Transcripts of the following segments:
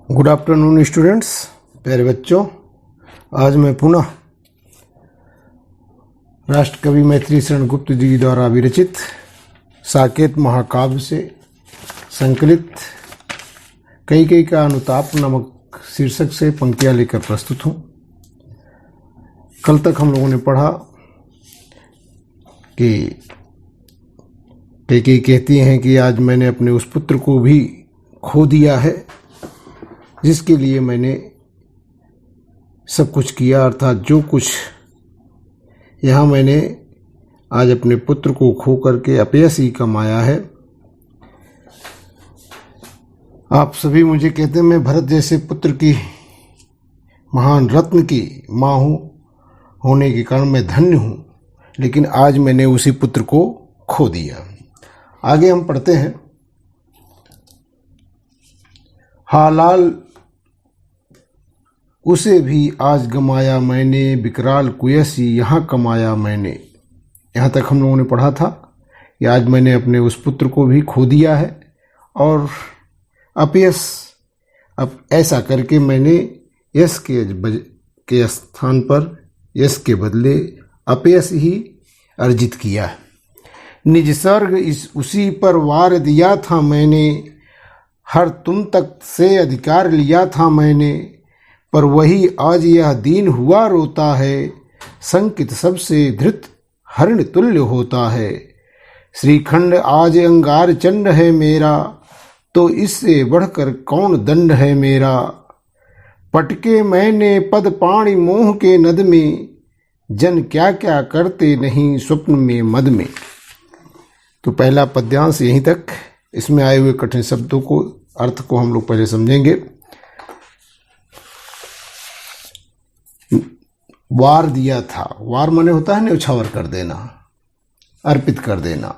Good afternoon students, प्यारे बच्चों। आज मैं पुनः राष्ट्रकवि मैथिली शरण गुप्त जी द्वारा विरचित साकेत महाकाव्य से संकलित कैकेयी का अनुताप नामक शीर्षक से पंक्तियाँ लेकर प्रस्तुत हूँ। कल तक हम लोगों ने पढ़ा कि कैकेयी कहती हैं कि आज मैंने अपने उस पुत्र को भी खो दिया है जिसके लिए मैंने सब कुछ किया, अर्थात जो कुछ यहाँ मैंने आज अपने पुत्र को खो करके अपयश ही कमाया है। आप सभी मुझे कहते हैं मैं भरत जैसे पुत्र की महान रत्न की माँ होने के कारण मैं धन्य हूँ, लेकिन आज मैंने उसी पुत्र को खो दिया। आगे हम पढ़ते हैं। हालाल उसे भी आज गमाया मैंने, विकराल कुयसी यहाँ कमाया मैंने। यहाँ तक हम लोगों ने पढ़ा था कि आज मैंने अपने उस पुत्र को भी खो दिया है और अपयश, अब ऐसा करके मैंने यश के स्थान पर यश के बदले अपयश ही अर्जित किया है। निज सर्ग उसी पर वार दिया था मैंने, हर तुम तक से अधिकार लिया था मैंने, पर वही आज यह दीन हुआ रोता है, संकित सबसे धृत हरिण तुल्य होता है। श्रीखंड आज अंगार चंड है मेरा, तो इससे बढ़कर कौन दंड है मेरा। पटके मैंने पद पाणी मोह के नद में, जन क्या क्या करते नहीं स्वप्न में मद में। तो पहला पद्यांश यहीं तक। इसमें आए हुए कठिन शब्दों को अर्थ को हम लोग पहले समझेंगे। वार दिया था, वार माने होता है न्यौछावर कर देना, अर्पित कर देना।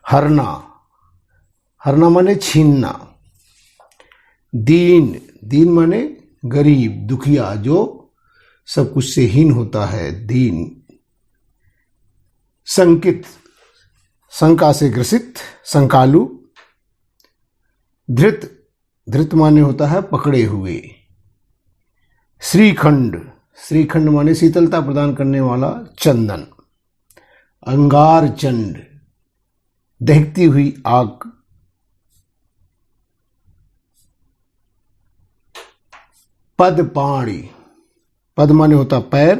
हरना, हरना माने छीनना। दीन, दीन माने गरीब दुखिया जो सब कुछ से हीन होता है, दीन। संकित, शंका से ग्रसित, शंकालु। धृत, धृत माने होता है पकड़े हुए। श्रीखंड, श्रीखंड माने शीतलता प्रदान करने वाला चंदन। अंगार चंड, दहकती हुई आग। पद पाणी, पद माने होता पैर,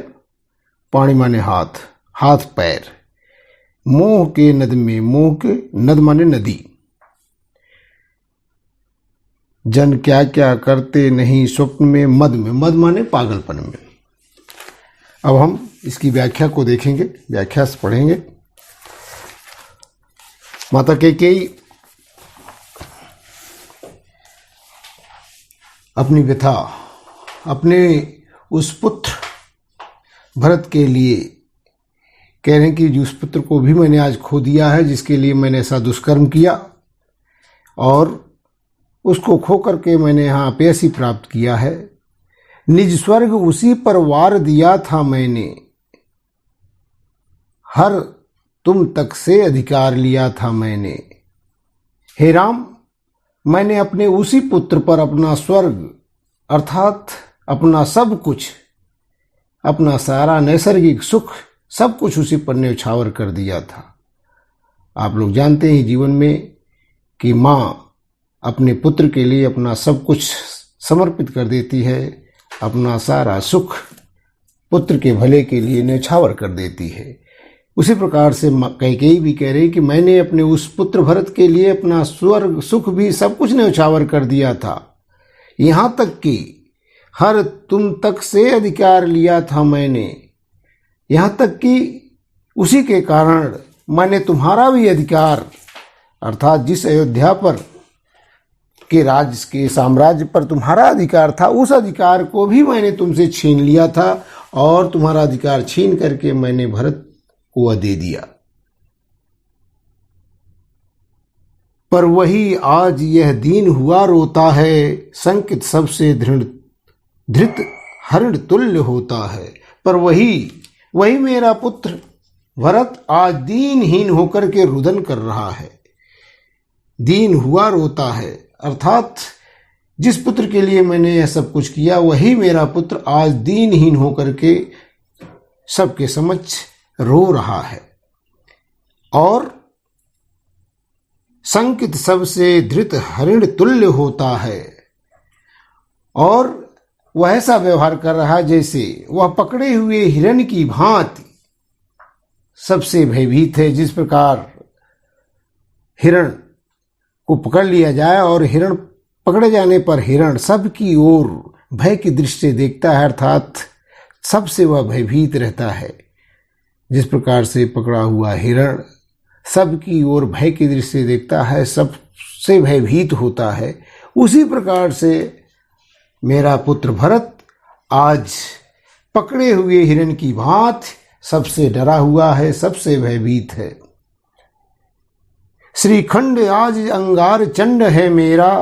पाणी माने हाथ, हाथ पैर। मोह के नद में, मोह के नद माने नदी। जन क्या क्या करते नहीं स्वप्न में मद में, मद माने पागलपन में। अब हम इसकी व्याख्या को देखेंगे, व्याख्या से पढ़ेंगे। माता कैकेयी अपनी व्यथा अपने उस पुत्र भरत के लिए कह रहे हैं कि उस पुत्र को भी मैंने आज खो दिया है जिसके लिए मैंने ऐसा दुष्कर्म किया, और उसको खो करके मैंने यहाँ अपयश ही प्राप्त किया है। निज स्वर्ग उसी पर वार दिया था मैंने, हर तुम तक से अधिकार लिया था मैंने। हे राम, मैंने अपने उसी पुत्र पर अपना स्वर्ग अर्थात अपना सब कुछ, अपना सारा नैसर्गिक सुख सब कुछ उसी पर न्यौछावर कर दिया था। आप लोग जानते हैं जीवन में कि माँ अपने पुत्र के लिए अपना सब कुछ समर्पित कर देती है, अपना सारा सुख पुत्र के भले के लिए न्यौछावर कर देती है। उसी प्रकार से कैकेयी भी कह रही कि मैंने अपने उस पुत्र भरत के लिए अपना स्वर्ग सुख भी सब कुछ न्यौछावर कर दिया था, यहाँ तक कि हर तुम तक से अधिकार लिया था मैंने, यहाँ तक कि उसी के कारण मैंने तुम्हारा भी अधिकार अर्थात जिस अयोध्या पर के राज के साम्राज्य पर तुम्हारा अधिकार था, उस अधिकार को भी मैंने तुमसे छीन लिया था और तुम्हारा अधिकार छीन करके मैंने भरत को दे दिया। पर वही आज यह दीन हुआ रोता है, संकित सबसे धृत हरिण तुल्य होता है। पर वही मेरा पुत्र भरत आज दीनहीन होकर के रुदन कर रहा है, दीन हुआ रोता है, अर्थात जिस पुत्र के लिए मैंने यह सब कुछ किया वही मेरा पुत्र आज दीनहीन होकर के सबके समक्ष रो रहा है और संकित सबसे धृत हरिण तुल्य होता है और वह ऐसा व्यवहार कर रहा है जैसे वह पकड़े हुए हिरण की भांति सबसे भयभीत है। जिस प्रकार हिरण को पकड़ लिया जाए और हिरण पकड़े जाने पर हिरण सबकी ओर भय की दृष्टि से देखता है, अर्थात सबसे वह भयभीत रहता है। जिस प्रकार से पकड़ा हुआ हिरण सबकी ओर भय की दृष्टि से देखता है, सबसे भयभीत होता है, उसी प्रकार से मेरा पुत्र भरत आज पकड़े हुए हिरण की भांति सबसे डरा हुआ है, सबसे भयभीत है। श्रीखंड आज अंगार चंड है मेरा,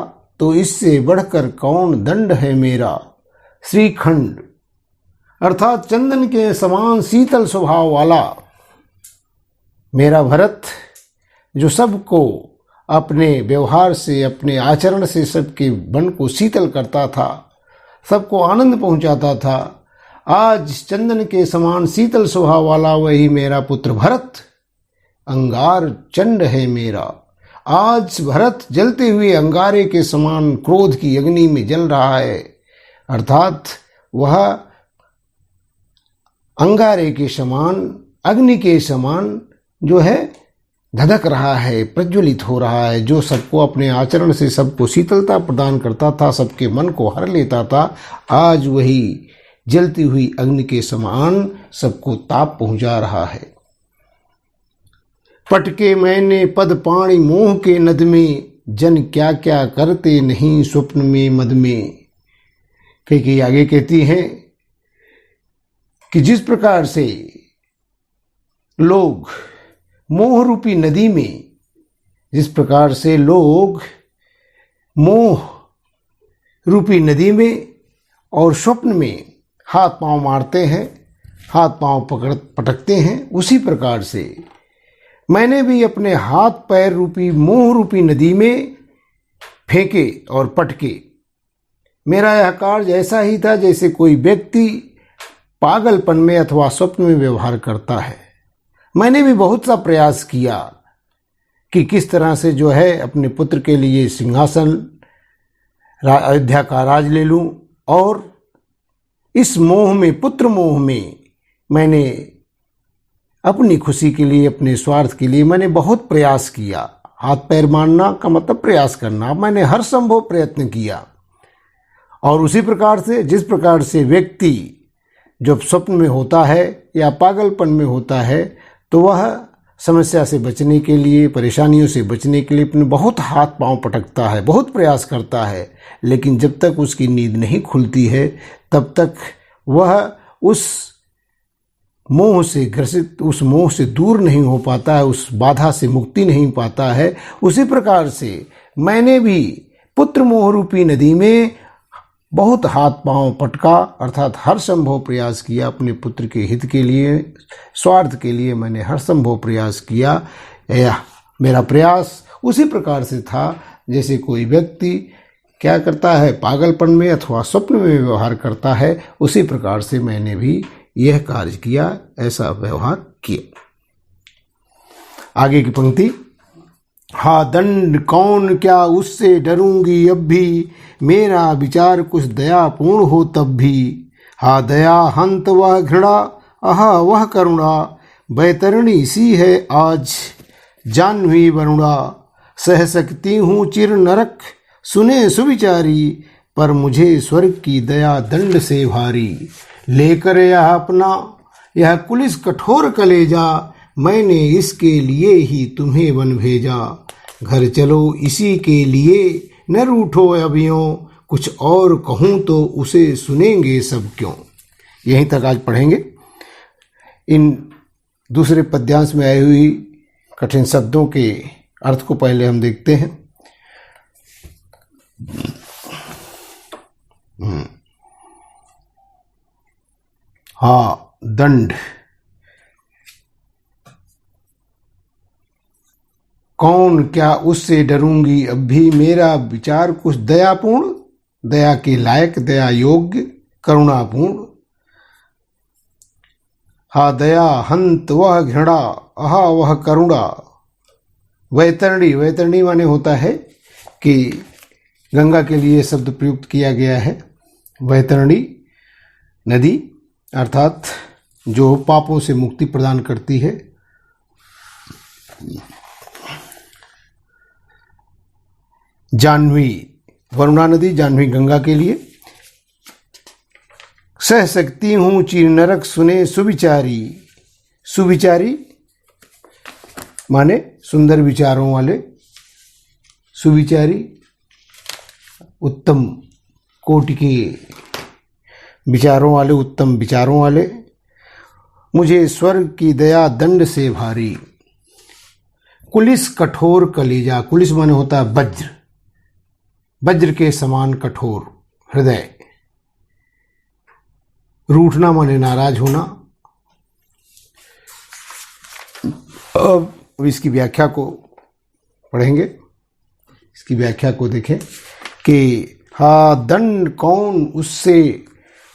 तो इससे बढ़कर कौन दंड है मेरा। श्रीखंड अर्थात चंदन के समान शीतल स्वभाव वाला मेरा भरत, जो सबको अपने व्यवहार से, अपने आचरण से सबके मन को शीतल करता था, सबको आनंद पहुंचाता था, आज चंदन के समान शीतल स्वभाव वाला वही मेरा पुत्र भरत अंगार चंड है मेरा। आज भरत जलते हुए अंगारे के समान क्रोध की अग्नि में जल रहा है, अर्थात वह अंगारे के समान, अग्नि के समान जो है धधक रहा है, प्रज्वलित हो रहा है, जो सबको अपने आचरण से सबको शीतलता प्रदान करता था, सबके मन को हर लेता था, आज वही जलती हुई अग्नि के समान सबको ताप पहुंचा रहा है। पटके मैंने पद पाणी मोह के नद में, जन क्या क्या करते नहीं स्वप्न में मद में। कई आगे कहती हैं कि जिस प्रकार से लोग मोह रूपी नदी में, जिस प्रकार से लोग मोह रूपी नदी में और स्वप्न में हाथ पांव मारते हैं, हाथ पांव पटकते हैं, उसी प्रकार से मैंने भी अपने हाथ पैर रूपी मोह रूपी नदी में फेंके और पटके। मेरा यह कार्य ऐसा ही था जैसे कोई व्यक्ति पागलपन में अथवा स्वप्न में व्यवहार करता है। मैंने भी बहुत सा प्रयास किया कि किस तरह से जो है अपने पुत्र के लिए सिंहासन अयोध्या का राज ले लूं, और इस मोह में, पुत्र मोह में, मैंने अपनी खुशी के लिए, अपने स्वार्थ के लिए मैंने बहुत प्रयास किया। हाथ पैर मारना का मतलब प्रयास करना, मैंने हर संभव प्रयत्न किया। और उसी प्रकार से, जिस प्रकार से व्यक्ति जब स्वप्न में होता है या पागलपन में होता है, तो वह समस्या से बचने के लिए, परेशानियों से बचने के लिए अपने बहुत हाथ पांव पटकता है, बहुत प्रयास करता है, लेकिन जब तक उसकी नींद नहीं खुलती है तब तक वह उस मोह से ग्रसित, उस मोह से दूर नहीं हो पाता है, उस बाधा से मुक्ति नहीं पाता है। उसी प्रकार से मैंने भी पुत्र मोह रूपी नदी में बहुत हाथ पांव पटका, अर्थात हर संभव प्रयास किया अपने पुत्र के हित के लिए, स्वार्थ के लिए मैंने हर संभव प्रयास किया। यह मेरा प्रयास उसी प्रकार से था जैसे कोई व्यक्ति क्या करता है, पागलपन में अथवा स्वप्न में व्यवहार करता है, उसी प्रकार से मैंने भी यह कार्य किया, ऐसा व्यवहार किया। आगे की पंक्ति, हा दंड कौन क्या उससे डरूंगी अब भी, मेरा विचार कुछ दयापूर्ण हो तब भी। हा दया हंत वह घृणा, आहा वह करुणा, बैतरणी सी है आज जाह्नवी वरुणा। सह सकती हूँ चिर नरक सुने सुविचारी, पर मुझे स्वर्ग की दया दंड से भारी। लेकर यह अपना यह कुलिस कठोर कलेजा, मैंने इसके लिए ही तुम्हें वन भेजा। घर चलो इसी के लिए न रूठो अभियों, कुछ और कहूँ तो उसे सुनेंगे सब क्यों। यहीं तक आज पढ़ेंगे। इन दूसरे पद्यांश में आई हुई कठिन शब्दों के अर्थ को पहले हम देखते हैं। हाँ दंड, कौन क्या उससे डरूंगी अब भी, मेरा विचार कुछ दयापूर्ण दया के लायक, दया योग्य, करुणापूर्ण। हा दया हंत वह घृणा, अहा वह करुणा। वैतरणी, वैतरणी माने होता है कि गंगा के लिए शब्द प्रयुक्त किया गया है। वैतरणी नदी अर्थात जो पापों से मुक्ति प्रदान करती है। जाह्नवी, वरुणा नदी जाह्नवी गंगा के लिए। सह सकती हूं चिर नरक सुने सुविचारी। सुविचारी माने सुंदर विचारों वाले, सुविचारी उत्तम कोटि के विचारों वाले, उत्तम विचारों वाले। मुझे स्वर्ग की दया दंड से भारी। कुलिस कठोर कलेजा, कुलिस माने होता है वज्र, वज्र के समान कठोर हृदय। रूठना माने नाराज होना। अब इसकी व्याख्या को पढ़ेंगे, इसकी व्याख्या को देखें कि हा दंड कौन उससे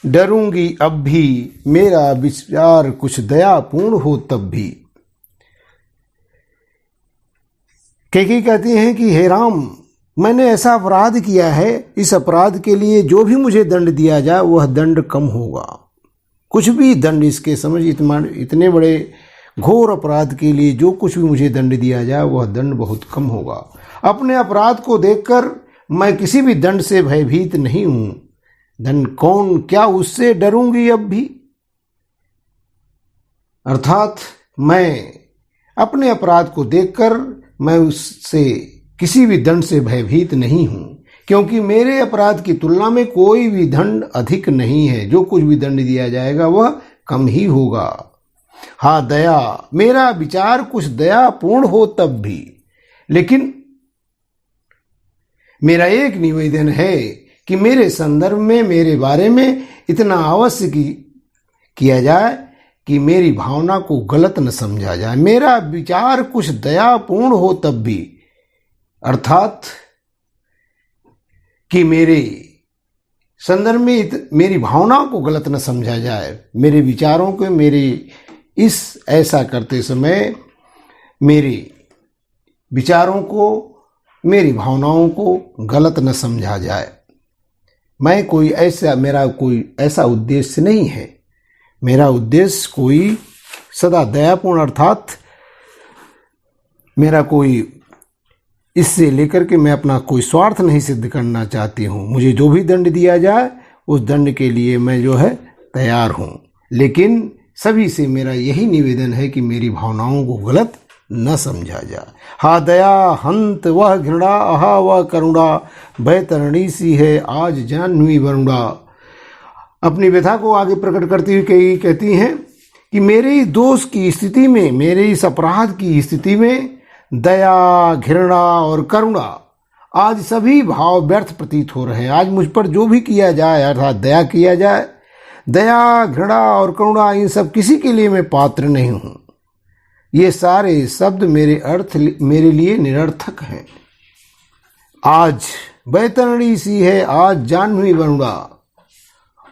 डरूंगी अब भी, मेरा विचार कुछ दयापूर्ण हो तब भी। कैकेयी कहती हैं कि हे राम, मैंने ऐसा अपराध किया है, इस अपराध के लिए जो भी मुझे दंड दिया जाए वह दंड कम होगा। कुछ भी दंड इसके समझ, इतने बड़े घोर अपराध के लिए जो कुछ भी मुझे दंड दिया जाए वह दंड बहुत कम होगा। अपने अपराध को देखकर मैं किसी भी दंड से भयभीत नहीं हूं। दंड कौन, क्या उससे डरूंगी अब भी। अर्थात मैं अपने अपराध को देखकर मैं उससे किसी भी दंड से भयभीत नहीं हूं, क्योंकि मेरे अपराध की तुलना में कोई भी दंड अधिक नहीं है। जो कुछ भी दंड दिया जाएगा वह कम ही होगा। हाँ दया, मेरा विचार कुछ दयापूर्ण हो तब भी, लेकिन मेरा एक निवेदन है कि मेरे संदर्भ में, मेरे बारे में इतना अवश्य किया जाए कि मेरी भावना को गलत न समझा जाए। मेरा विचार कुछ दयापूर्ण हो तब भी, अर्थात कि मेरे संदर्भ में मेरी भावनाओं को गलत न समझा जाए। मेरे विचारों को, मेरे इस ऐसा करते समय मेरे विचारों को, मेरी भावनाओं को गलत न समझा जाए। मैं कोई ऐसा, मेरा कोई ऐसा उद्देश्य नहीं है। मेरा उद्देश्य कोई सदा दयापूर्ण, अर्थात मेरा कोई इससे लेकर के मैं अपना कोई स्वार्थ नहीं सिद्ध करना चाहती हूँ। मुझे जो भी दंड दिया जाए उस दंड के लिए मैं जो है तैयार हूँ, लेकिन सभी से मेरा यही निवेदन है कि मेरी भावनाओं को गलत न समझा जाए। हा दया हंत वह घृणा, अहा वह करुणा, बैतरणी सी है आज जाह्नवी वरुणा। अपनी व्यथा को आगे प्रकट करती हुई कहती हैं कि मेरे इस दोष की स्थिति में, मेरे इस अपराध की स्थिति में दया, घृणा और करुणा आज सभी भाव व्यर्थ प्रतीत हो रहे हैं। आज मुझ पर जो भी किया जाए, अर्थात दया किया जाए, दया, घृणा और करुणा, इन सब किसी के लिए मैं पात्र नहीं हूं। ये सारे शब्द मेरे लिए निरर्थक हैं। आज बैतरणी सी है आज जाह्नवी वरुणा।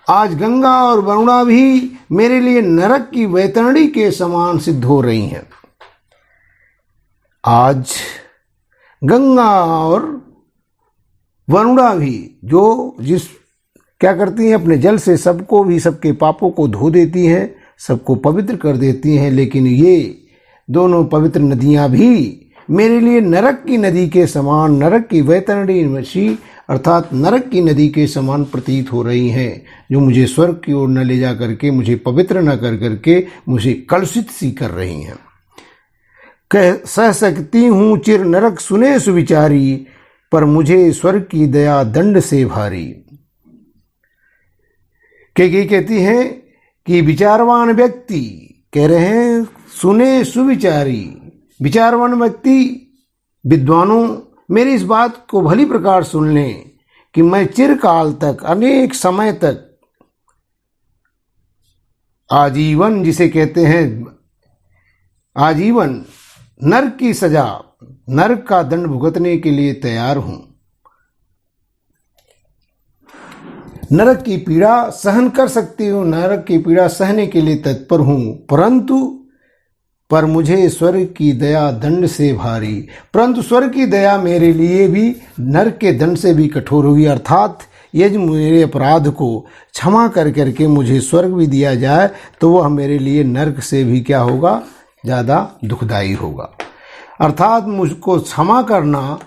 आज गंगा और वरुणा भी मेरे लिए नरक की बैतरणी के समान सिद्ध हो रही हैं। आज गंगा और वरुणा भी क्या करती हैं, अपने जल से सबको भी, सबके पापों को धो देती हैं, सबको पवित्र कर देती हैं, लेकिन ये दोनों पवित्र नदियां भी मेरे लिए नरक की नदी के समान, नरक की वैतरणी अर्थात नरक की नदी के समान प्रतीत हो रही हैं, जो मुझे स्वर्ग की ओर न ले जा करके, मुझे पवित्र न कर करके मुझे कलुषित सी कर रही हैं। कह सह सकती हूँ चिर नरक सुने सुविचारी, पर मुझे स्वर्ग की दया दंड से भारी। कैकेयी कहती हैं कि विचारवान व्यक्ति, कह रहे हैं सुने सुविचारी, विचारवान व्यक्ति, विद्वानों मेरी इस बात को भली प्रकार सुन लें कि मैं चिरकाल तक, अनेक समय तक, आजीवन जिसे कहते हैं आजीवन, नरक की सजा, नरक का दंड भुगतने के लिए तैयार हूं। नरक की पीड़ा सहन कर सकती हूँ, नरक की पीड़ा सहने के लिए तत्पर हूँ, पर मुझे स्वर्ग की दया दंड से भारी। परंतु स्वर्ग की दया मेरे लिए भी नरक के दंड से भी कठोर होगी। अर्थात यदि मेरे अपराध को क्षमा कर करके मुझे स्वर्ग भी दिया जाए तो वह मेरे लिए नरक से भी क्या होगा, ज़्यादा दुखदायी होगा। अर्थात मुझको क्षमा करना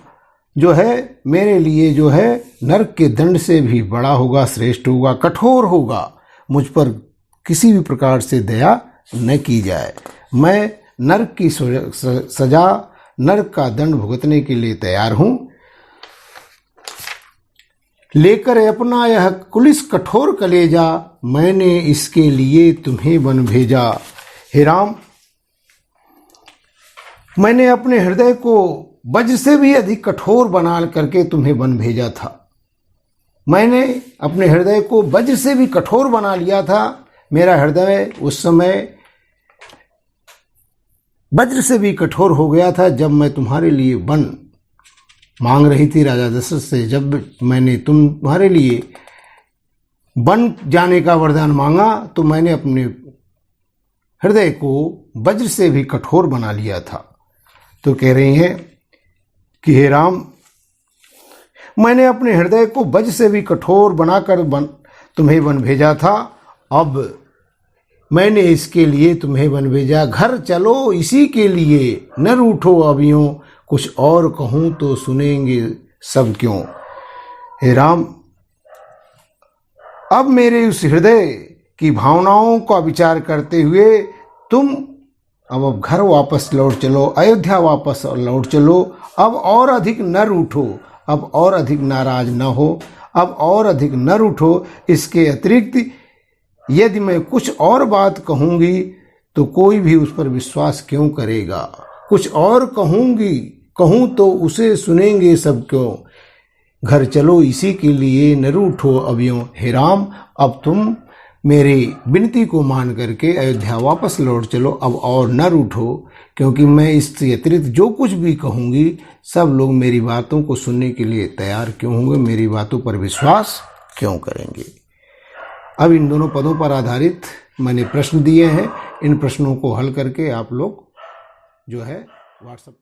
जो है मेरे लिए जो है नरक के दंड से भी बड़ा होगा, श्रेष्ठ होगा, कठोर होगा। मुझ पर किसी भी प्रकार से दया न की जाए। मैं नरक की सजा, नरक का दंड भुगतने के लिए तैयार हूं। लेकर अपना यह कुलिस कठोर कलेजा, मैंने इसके लिए तुम्हें वन भेजा। हे राम, मैंने अपने हृदय को वज्र से भी अधिक कठोर बना करके तुम्हें वन भेजा था। मैंने अपने हृदय को वज्र से भी कठोर बना लिया था। मेरा हृदय उस समय वज्र से भी कठोर हो गया था जब मैं तुम्हारे लिए वन मांग रही थी राजा दशरथ से। जब मैंने तुम्हारे लिए वन जाने का वरदान मांगा तो मैंने अपने हृदय को वज्र से भी कठोर बना लिया था। तो कह रही हैं कि हे राम, मैंने अपने हृदय को वज्र से भी कठोर बनाकर तुम्हें वन भेजा था। अब मैंने इसके लिए तुम्हें वन भेजा। घर चलो इसी के लिए, न रूठो अभियों, कुछ और कहूं तो सुनेंगे सब क्यों। हे राम, अब मेरे उस हृदय की भावनाओं का विचार करते हुए तुम अब घर वापस लौट चलो, अयोध्या वापस लौट चलो। अब और अधिक न रूठो, अब और अधिक नाराज न हो, अब और अधिक न रूठो। इसके अतिरिक्त यदि मैं कुछ और बात कहूंगी तो कोई भी उस पर विश्वास क्यों करेगा। कुछ और कहूं तो उसे सुनेंगे सब क्यों। घर चलो इसी के लिए, न रूठो अभियों। हे राम, अब तुम मेरी विनती को मान करके अयोध्या वापस लौट चलो, अब और न रूठो, क्योंकि मैं इससे अतिरिक्त जो कुछ भी कहूंगी सब लोग मेरी बातों को सुनने के लिए तैयार क्यों होंगे, मेरी बातों पर विश्वास क्यों करेंगे। अब इन दोनों पदों पर आधारित मैंने प्रश्न दिए हैं। इन प्रश्नों को हल करके आप लोग जो है व्हाट्सएप